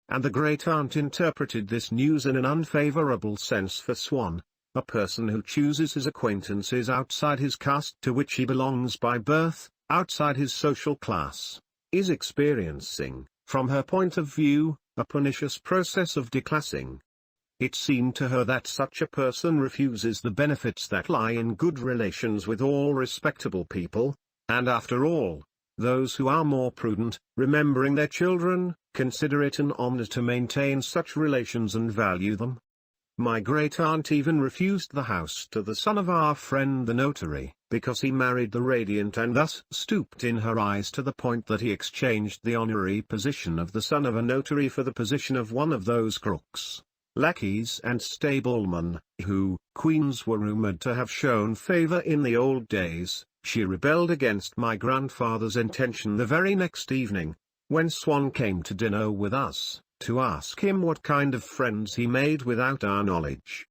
and the great-aunt interpreted this news in an unfavorable sense for Swann. A person who chooses his acquaintances outside his caste to which he belongs by birth, outside his social class, is experiencing, from her point of view, a pernicious process of declassing. It seemed to her that such a person refuses the benefits that lie in good relations with all respectable people, and after all, those who are more prudent, remembering their children, consider it an honor to maintain such relations and value them. My great-aunt even refused the house to the son of our friend the notary, because he married the radiant and thus stooped in her eyes to the point that he exchanged the honorary position of the son of a notary for the position of one of those crooks, lackeys and stablemen, who, queens were rumored to have shown favor in the old days. She rebelled against my grandfather's intention the very next evening, when Swann came to dinner with us, to ask him what kind of friends he made without our knowledge.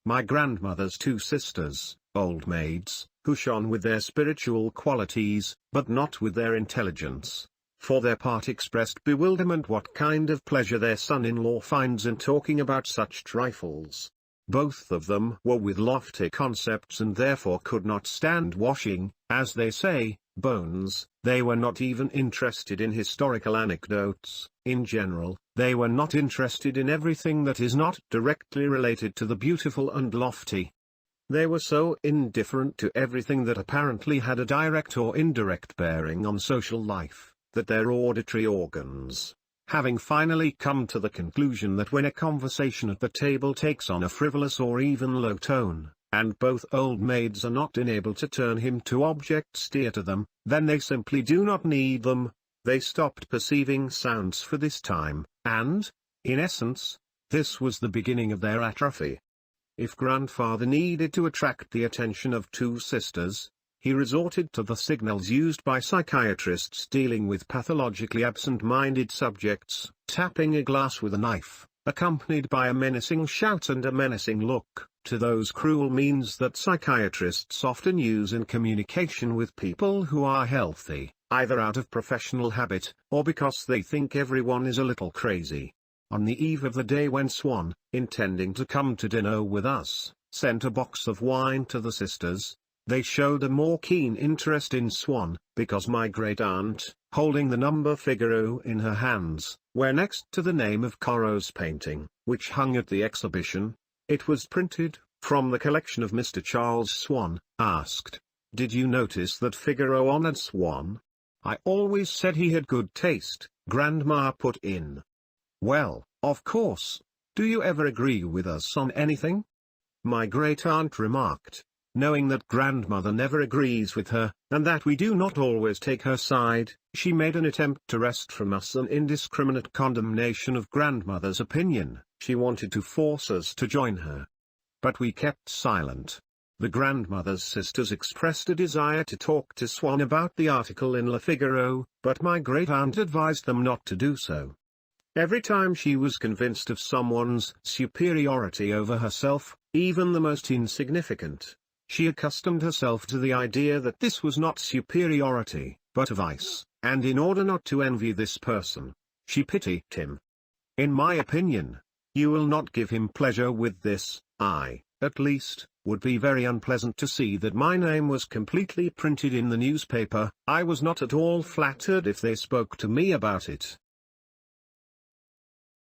My grandmother's two sisters, old maids, who shone with their spiritual qualities, but not with their intelligence, for their part expressed bewilderment what kind of pleasure their son-in-law finds in talking about such trifles. Both of them were with lofty concepts and therefore could not stand washing, as they say, bones. They were not even interested in historical anecdotes. In general, they were not interested in everything that is not directly related to the beautiful and lofty. They were so indifferent to everything that apparently had a direct or indirect bearing on social life, that their auditory organs, having finally come to the conclusion that when a conversation at the table takes on a frivolous or even low tone, and both old maids are not enabled to turn him to objects dear to them, then they simply do not need them. They stopped perceiving sounds for this time, and, in essence, this was the beginning of their atrophy. If grandfather needed to attract the attention of two sisters, he resorted to the signals used by psychiatrists dealing with pathologically absent-minded subjects, tapping a glass with a knife, accompanied by a menacing shout and a menacing look, to those cruel means that psychiatrists often use in communication with people who are healthy, either out of professional habit, or because they think everyone is a little crazy. On the eve of the day when Swann, intending to come to dinner with us, sent a box of wine to the sisters, they showed a more keen interest in Swann, because my great-aunt, holding the number Figaro in her hands, where next to the name of Corot's painting, which hung at the exhibition, it was printed, from the collection of Mr. Charles Swann, asked, "Did you notice that Figaro honored Swann?" "I always said he had good taste," Grandma put in. "Well, of course. Do you ever agree with us on anything?" My great-aunt remarked, knowing that grandmother never agrees with her, and that we do not always take her side. She made an attempt to wrest from us an indiscriminate condemnation of grandmother's opinion. She wanted to force us to join her. But we kept silent. The grandmother's sisters expressed a desire to talk to Swann about the article in Le Figaro, but my great-aunt advised them not to do so. Every time she was convinced of someone's superiority over herself, even the most insignificant, she accustomed herself to the idea that this was not superiority, but a vice, and in order not to envy this person, she pitied him. In my opinion, you will not give him pleasure with this. I, at least, would be very unpleasant to see that my name was completely printed in the newspaper. I was not at all flattered if they spoke to me about it.